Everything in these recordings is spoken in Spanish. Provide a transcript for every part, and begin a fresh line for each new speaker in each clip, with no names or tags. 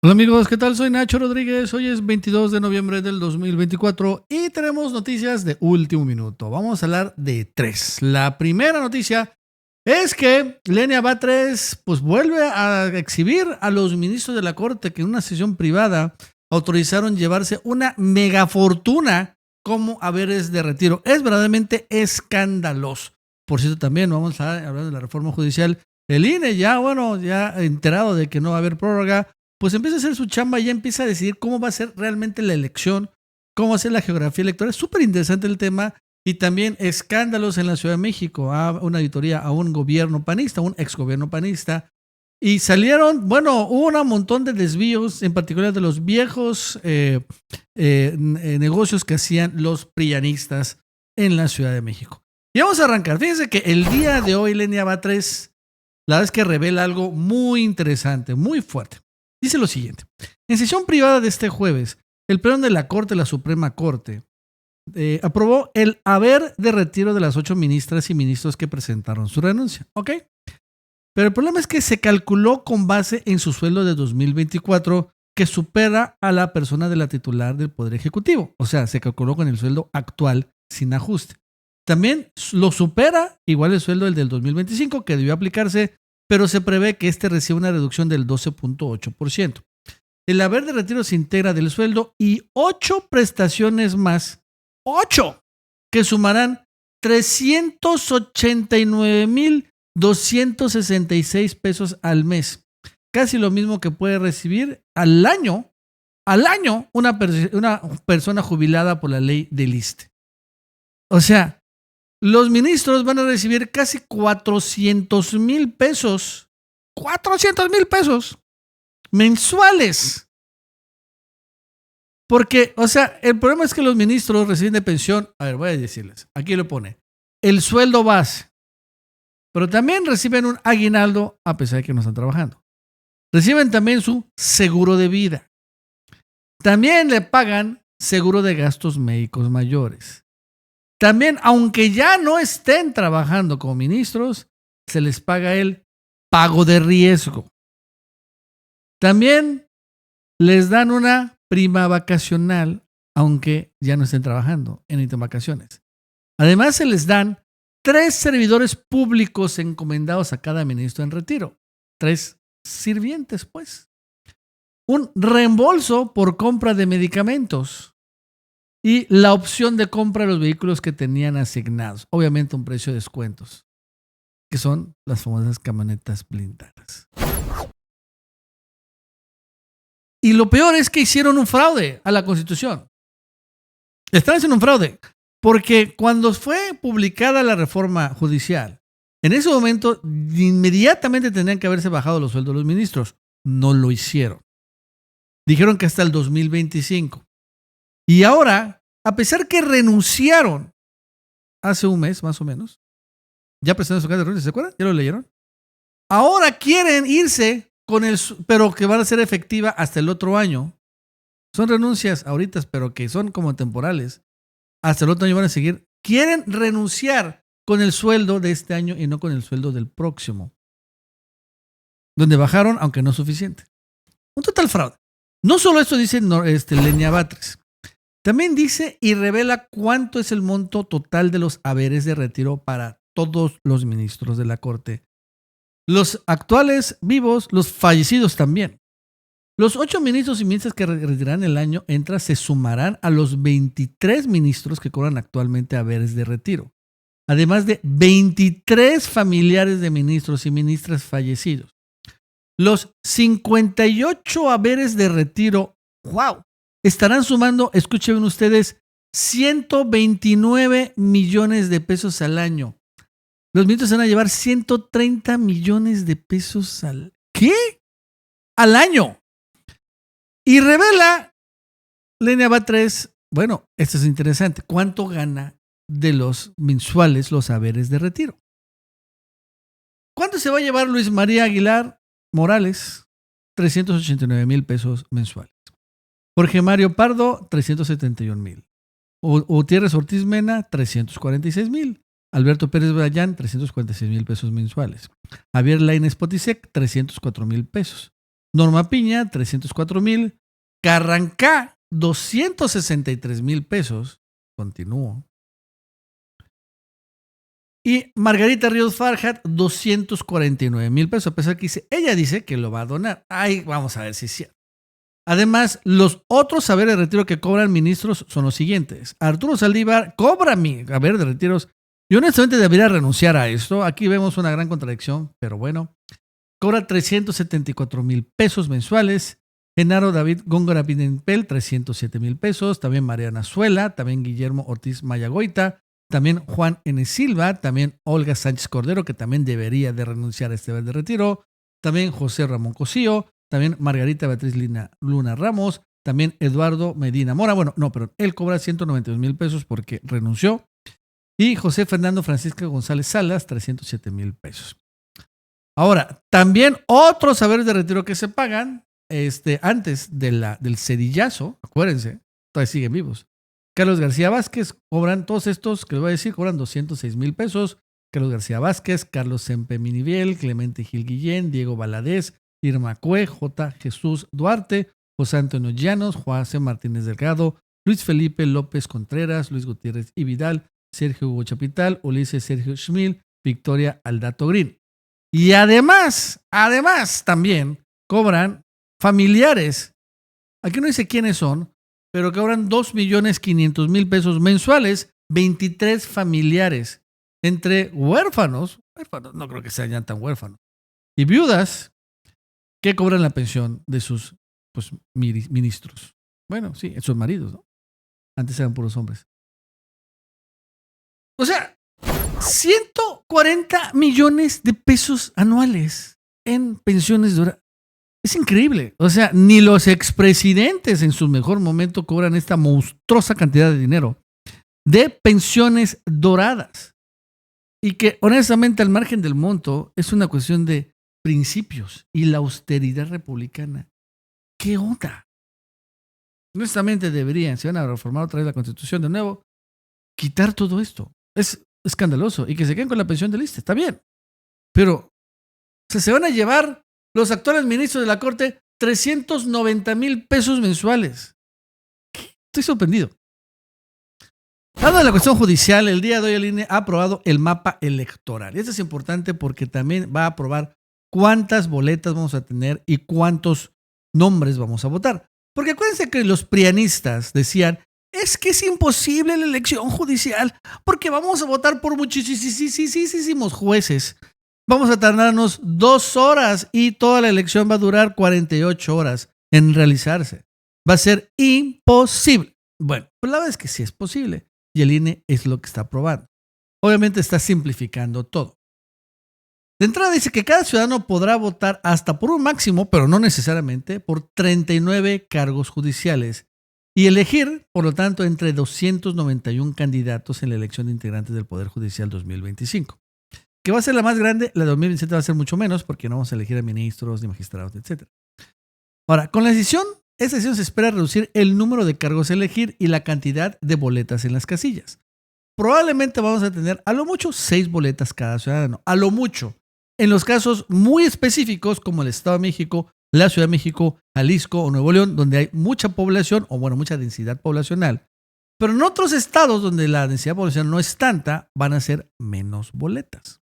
Hola amigos, ¿qué tal? Soy Nacho Rodríguez. Hoy es 22 de noviembre del 2024 y tenemos noticias de último minuto. Vamos a hablar de tres. La primera noticia es que Lenia Batres pues vuelve a exhibir a los ministros de la Corte que en una sesión privada autorizaron llevarse una megafortuna como haberes de retiro. Es verdaderamente escandaloso. Por cierto, también vamos a hablar de la reforma judicial. El INE ya enterado de que no va a haber prórroga, pues empieza a hacer su chamba y ya empieza a decidir cómo va a ser realmente la elección, cómo va a ser la geografía electoral. Es súper interesante el tema. Y también escándalos en la Ciudad de México, una auditoría a un gobierno panista, un exgobierno panista. Y salieron, hubo un montón de desvíos, en particular de los viejos negocios que hacían los prianistas en la Ciudad de México. Y vamos a arrancar. Fíjense que el día de hoy Lenia Batres, la verdad es que revela algo muy interesante, muy fuerte. Dice lo siguiente: en sesión privada de este jueves, el Pleno de la Corte, la Suprema Corte, aprobó el haber de retiro de las 8 ministras y ministros que presentaron su renuncia. ¿Ok? Pero el problema es que se calculó con base en su sueldo de 2024, que supera a la persona de la titular del Poder Ejecutivo. O sea, se calculó con el sueldo actual sin ajuste. También lo supera igual el sueldo del 2025, que debió aplicarse, pero se prevé que este reciba una reducción del 12.8%. El haber de retiro se integra del sueldo y 8 prestaciones más, 8, que sumarán 389,266 pesos al mes. Casi lo mismo que puede recibir al año una persona jubilada por la ley del ISSSTE. O sea, los ministros van a recibir casi 400,000 pesos. 400,000 pesos mensuales. Porque, o sea, el problema es que los ministros reciben de pensión. A ver, voy a decirles. Aquí lo pone. El sueldo base. Pero también reciben un aguinaldo a pesar de que no están trabajando. Reciben también su seguro de vida. También le pagan seguro de gastos médicos mayores. También, aunque ya no estén trabajando como ministros, se les paga el pago de riesgo. También les dan una prima vacacional, aunque ya no estén trabajando en vacaciones. Además, se les dan 3 servidores públicos encomendados a cada ministro en retiro. 3 sirvientes, pues. Un reembolso por compra de medicamentos. Y la opción de compra de los vehículos que tenían asignados. Obviamente un precio de descuentos, que son las famosas camionetas blindadas. Y lo peor es que hicieron un fraude a la Constitución. Están haciendo un fraude. Porque cuando fue publicada la reforma judicial, en ese momento inmediatamente tendrían que haberse bajado los sueldos de los ministros. No lo hicieron. Dijeron que hasta el 2025. Y ahora, a pesar que renunciaron hace un mes más o menos, ya presentaron su carta de renuncia, ¿se acuerdan? ¿Ya lo leyeron? Ahora quieren irse pero que van a ser efectiva hasta el otro año. Son renuncias ahorita, pero que son como temporales. Hasta el otro año van a seguir. Quieren renunciar con el sueldo de este año y no con el sueldo del próximo. Donde bajaron, aunque no es suficiente. Un total fraude. No solo esto dice Lenia Batres. También dice y revela cuánto es el monto total de los haberes de retiro para todos los ministros de la Corte. Los actuales vivos, los fallecidos también. Los 8 ministros y ministras que retirarán el año se sumarán a los 23 ministros que cobran actualmente haberes de retiro. Además de 23 familiares de ministros y ministras fallecidos. Los 58 haberes de retiro, ¡wow!, estarán sumando, escuchen ustedes, 129 millones de pesos al año. Los ministros se van a llevar 130 millones de pesos al... ¿Qué? Al año. Y revela Lenia Batres, esto es interesante, ¿cuánto gana de los mensuales los haberes de retiro? ¿Cuánto se va a llevar Luis María Aguilar Morales? 389,000 pesos mensuales. Jorge Mario Pardo, 371,000. Gutiérrez Ortiz Mena, 346,000. Alberto Pérez Brayán, 346,000 pesos mensuales. Javier Lainez Potisek, 304,000 pesos. Norma Piña, 304,000. Carrancá, 263,000 pesos. Continúo. Y Margarita Ríos Farhat, 249,000 pesos. A pesar que ella dice que lo va a donar. Ay, vamos a ver si es cierto. Además, los otros saberes de retiro que cobran ministros son los siguientes. Arturo Saldívar cobra mi haber de retiros. Y honestamente debería renunciar a esto. Aquí vemos una gran contradicción, pero bueno. Cobra 374,000 pesos mensuales. Genaro David Góngora Pimentel, 307,000 pesos. También Mariana Zuela. También Guillermo Ortiz Mayagoita. También Juan N. Silva. También Olga Sánchez Cordero, que también debería de renunciar a este haber de retiro. También José Ramón Cosío. También Margarita Beatriz Luna Ramos. También Eduardo Medina Mora. Bueno, no, pero él cobra 192,000 pesos porque renunció. Y José Fernando Francisco González Salas, 307,000 pesos. Ahora, también otros saberes de retiro que se pagan antes del cedillazo, acuérdense, todavía siguen vivos. Carlos García Vázquez, cobran todos estos, que les voy a decir, cobran 206,000 pesos. Carlos García Vázquez, Carlos Sempe Miniviel, Clemente Gil Guillén, Diego Valadez, Irma Cue, J. Jesús Duarte, José Antonio Llanos, José Martínez Delgado, Luis Felipe López Contreras, Luis Gutiérrez y Vidal, Sergio Hugo Chapital, Ulises Sergio Schmil, Victoria Aldato Green. Y además también cobran familiares. Aquí no dice quiénes son, pero cobran 2,500,000 pesos mensuales, 23 familiares, entre huérfanos, no creo que sean ya tan huérfanos, y viudas que cobran la pensión de sus ministros. Bueno, sí, sus maridos, ¿no? Antes eran puros hombres. O sea, 140 millones de pesos anuales en pensiones doradas. Es increíble. O sea, ni los expresidentes en su mejor momento cobran esta monstruosa cantidad de dinero de pensiones doradas. Y que honestamente al margen del monto es una cuestión de principios y la austeridad republicana. ¿Qué onda? Honestamente deberían, si van a reformar otra vez la Constitución de nuevo, quitar todo esto. Es escandaloso. Y que se queden con la pensión del ISSSTE, está bien. Pero se van a llevar los actuales ministros de la Corte 390,000 pesos mensuales. Estoy sorprendido. Hablando de la cuestión judicial, el día de hoy el INE ha aprobado el mapa electoral. Y esto es importante porque también va a aprobar cuántas boletas vamos a tener y cuántos nombres vamos a votar. Porque acuérdense que los prianistas decían, es que es imposible la elección judicial porque vamos a votar por muchísimos jueces. Vamos a tardarnos 2 horas y toda la elección va a durar 48 horas en realizarse. Va a ser imposible. Bueno, pues la verdad es que sí es posible y el INE es lo que está aprobando. Obviamente está simplificando todo. De entrada dice que cada ciudadano podrá votar hasta por un máximo, pero no necesariamente, por 39 cargos judiciales y elegir, por lo tanto, entre 291 candidatos en la elección de integrantes del Poder Judicial 2025. Que va a ser la más grande, la de 2027 va a ser mucho menos porque no vamos a elegir a ministros ni magistrados, etc. Ahora, con la decisión, esta decisión se espera reducir el número de cargos a elegir y la cantidad de boletas en las casillas. Probablemente vamos a tener a lo mucho 6 boletas cada ciudadano, a lo mucho. En los casos muy específicos como el Estado de México, la Ciudad de México, Jalisco o Nuevo León, donde hay mucha población o mucha densidad poblacional. Pero en otros estados donde la densidad poblacional no es tanta, van a ser menos boletas.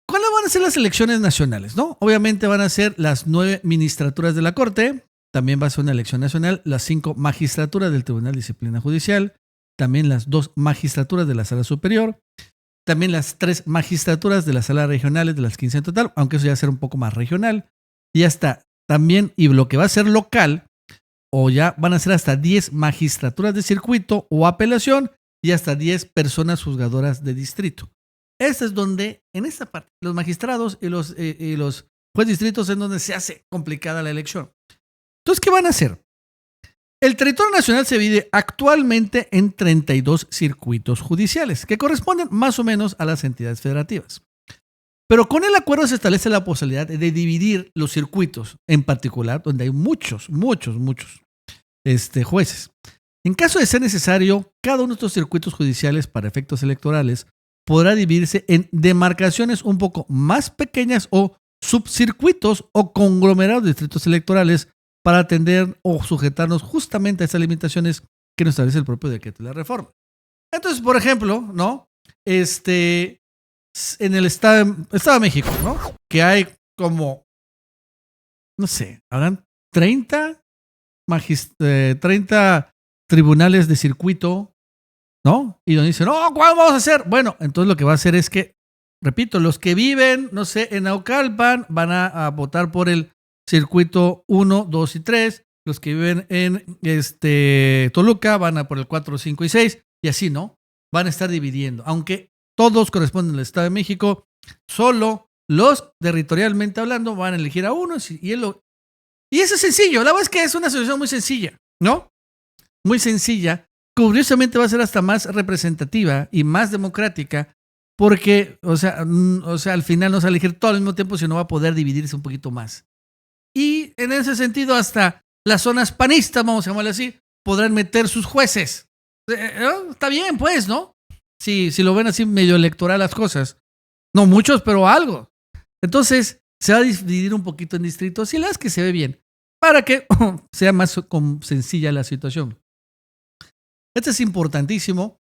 ¿Cuáles van a ser las elecciones nacionales? ¿No? Obviamente van a ser las 9 ministraturas de la Corte, también va a ser una elección nacional, las 5 magistraturas del Tribunal de Disciplina Judicial, también las 2 magistraturas de la Sala Superior, también las 3 magistraturas de las salas regionales de las 15 en total, aunque eso ya va a ser un poco más regional, y hasta también, y lo que va a ser local, o ya van a ser hasta 10 magistraturas de circuito o apelación y hasta 10 personas juzgadoras de distrito. Esta es donde, en esta parte, los magistrados y los jueces distritos es donde se hace complicada la elección. Entonces, ¿qué van a hacer? El territorio nacional se divide actualmente en 32 circuitos judiciales, que corresponden más o menos a las entidades federativas. Pero con el acuerdo se establece la posibilidad de dividir los circuitos, en particular, donde hay muchos jueces. En caso de ser necesario, cada uno de estos circuitos judiciales para efectos electorales podrá dividirse en demarcaciones un poco más pequeñas o subcircuitos o conglomerados de distritos electorales para atender o sujetarnos justamente a esas limitaciones que nos establece el propio decreto de la reforma. Entonces, por ejemplo, ¿no? En el Estado de México, ¿no? Que hay como, no sé, habrán 30 tribunales de circuito, ¿no? Y donde dicen, no, ¿cuál vamos a hacer? Bueno, entonces lo que va a hacer es que, repito, los que viven, no sé, en Naucalpan van a votar por el circuito 1, 2 y 3. Los que viven en Toluca van a por el 4, 5 y 6. Y así, ¿no? Van a estar dividiendo. Aunque todos corresponden al Estado de México, solo los territorialmente hablando van a elegir a uno. Y eso es sencillo. La verdad es que es una solución muy sencilla, ¿no? Muy sencilla. Curiosamente va a ser hasta más representativa y más democrática porque, o sea, al final no se va a elegir todo al mismo tiempo, sino va a poder dividirse un poquito más. Y en ese sentido, hasta las zonas panistas, vamos a llamarle así, podrán meter sus jueces. Está bien, pues, ¿no? Si lo ven así medio electoral las cosas. No muchos, pero algo. Entonces, se va a dividir un poquito en distritos y las que se ve bien, para que sea más sencilla la situación. Esto es importantísimo.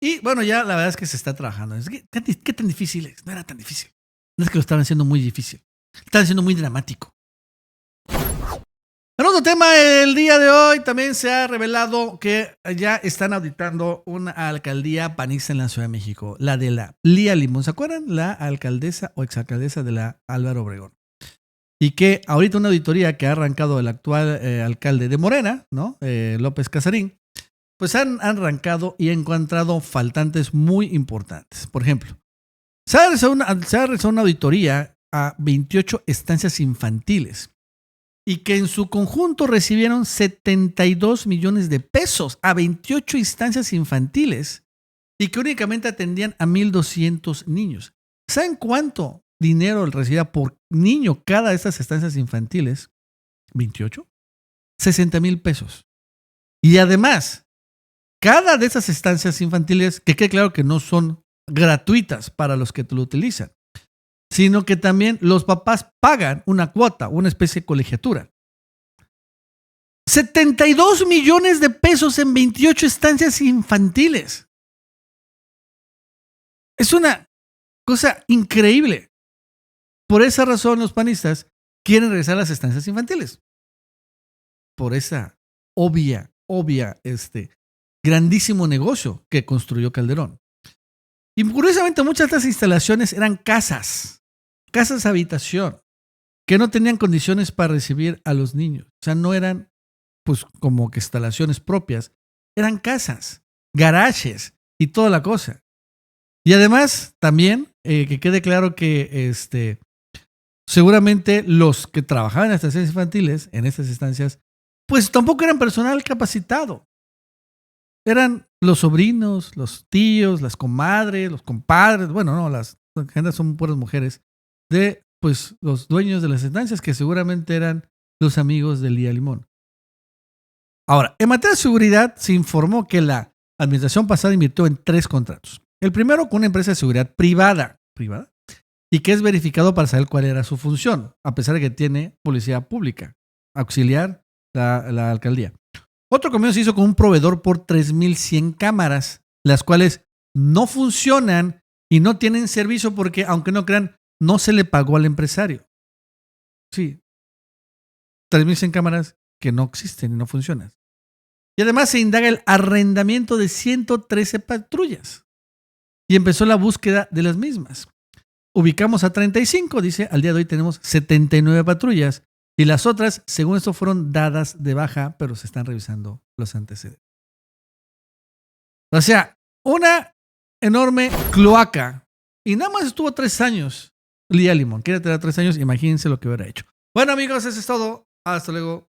Y bueno, ya la verdad es que se está trabajando. ¿Qué tan difícil es? No era tan difícil. No es que lo estaban haciendo muy difícil. Estaban haciendo muy dramático. En otro tema, el día de hoy también se ha revelado que ya están auditando una alcaldía panista en la Ciudad de México, la de la Lía Limón. ¿Se acuerdan? La alcaldesa o exalcaldesa de la Álvaro Obregón. Y que ahorita una auditoría que ha arrancado el actual alcalde de Morena, ¿no? López Casarín, pues han arrancado y encontrado faltantes muy importantes. Por ejemplo, se ha realizado una auditoría a 28 estancias infantiles y que en su conjunto recibieron 72 millones de pesos a 28 instancias infantiles y que únicamente atendían a 1,200 niños. ¿Saben cuánto dinero recibía por niño cada de estas estancias infantiles? 28. 60,000 pesos. Y además, cada de esas estancias infantiles, que quede claro que no son gratuitas para los que lo utilizan, sino que también los papás pagan una cuota, una especie de colegiatura. 72 millones de pesos en 28 estancias infantiles. Es una cosa increíble. Por esa razón los panistas quieren regresar a las estancias infantiles. Por esa obvia, grandísimo negocio que construyó Calderón. Y curiosamente muchas de estas instalaciones eran casas habitación, que no tenían condiciones para recibir a los niños. O sea, no eran pues como que instalaciones propias, eran casas, garajes y toda la cosa. Y además también que quede claro que seguramente los que trabajaban en las estancias infantiles, en estas estancias, pues tampoco eran personal capacitado. Eran los sobrinos, los tíos, las comadres, los compadres, bueno, no, las agendas son puras mujeres, de pues los dueños de las estancias que seguramente eran los amigos de Lía Limón. Ahora, en materia de seguridad se informó que la administración pasada invirtió en 3 contratos. El primero con una empresa de seguridad privada, y que es verificado para saber cuál era su función, a pesar de que tiene policía pública, auxiliar la alcaldía. Otro convenio se hizo con un proveedor por 3,100 cámaras, las cuales no funcionan y no tienen servicio porque, aunque no crean, no se le pagó al empresario. Sí, 3,100 cámaras que no existen y no funcionan. Y además se indaga el arrendamiento de 113 patrullas y empezó la búsqueda de las mismas. Ubicamos a 35, dice, al día de hoy tenemos 79 patrullas y las otras, según esto, fueron dadas de baja, pero se están revisando los antecedentes. O sea, una enorme cloaca y nada más estuvo 3 años Lía Limón. Quiere tener 3 años, imagínense lo que hubiera hecho. Bueno amigos, eso es todo. Hasta luego.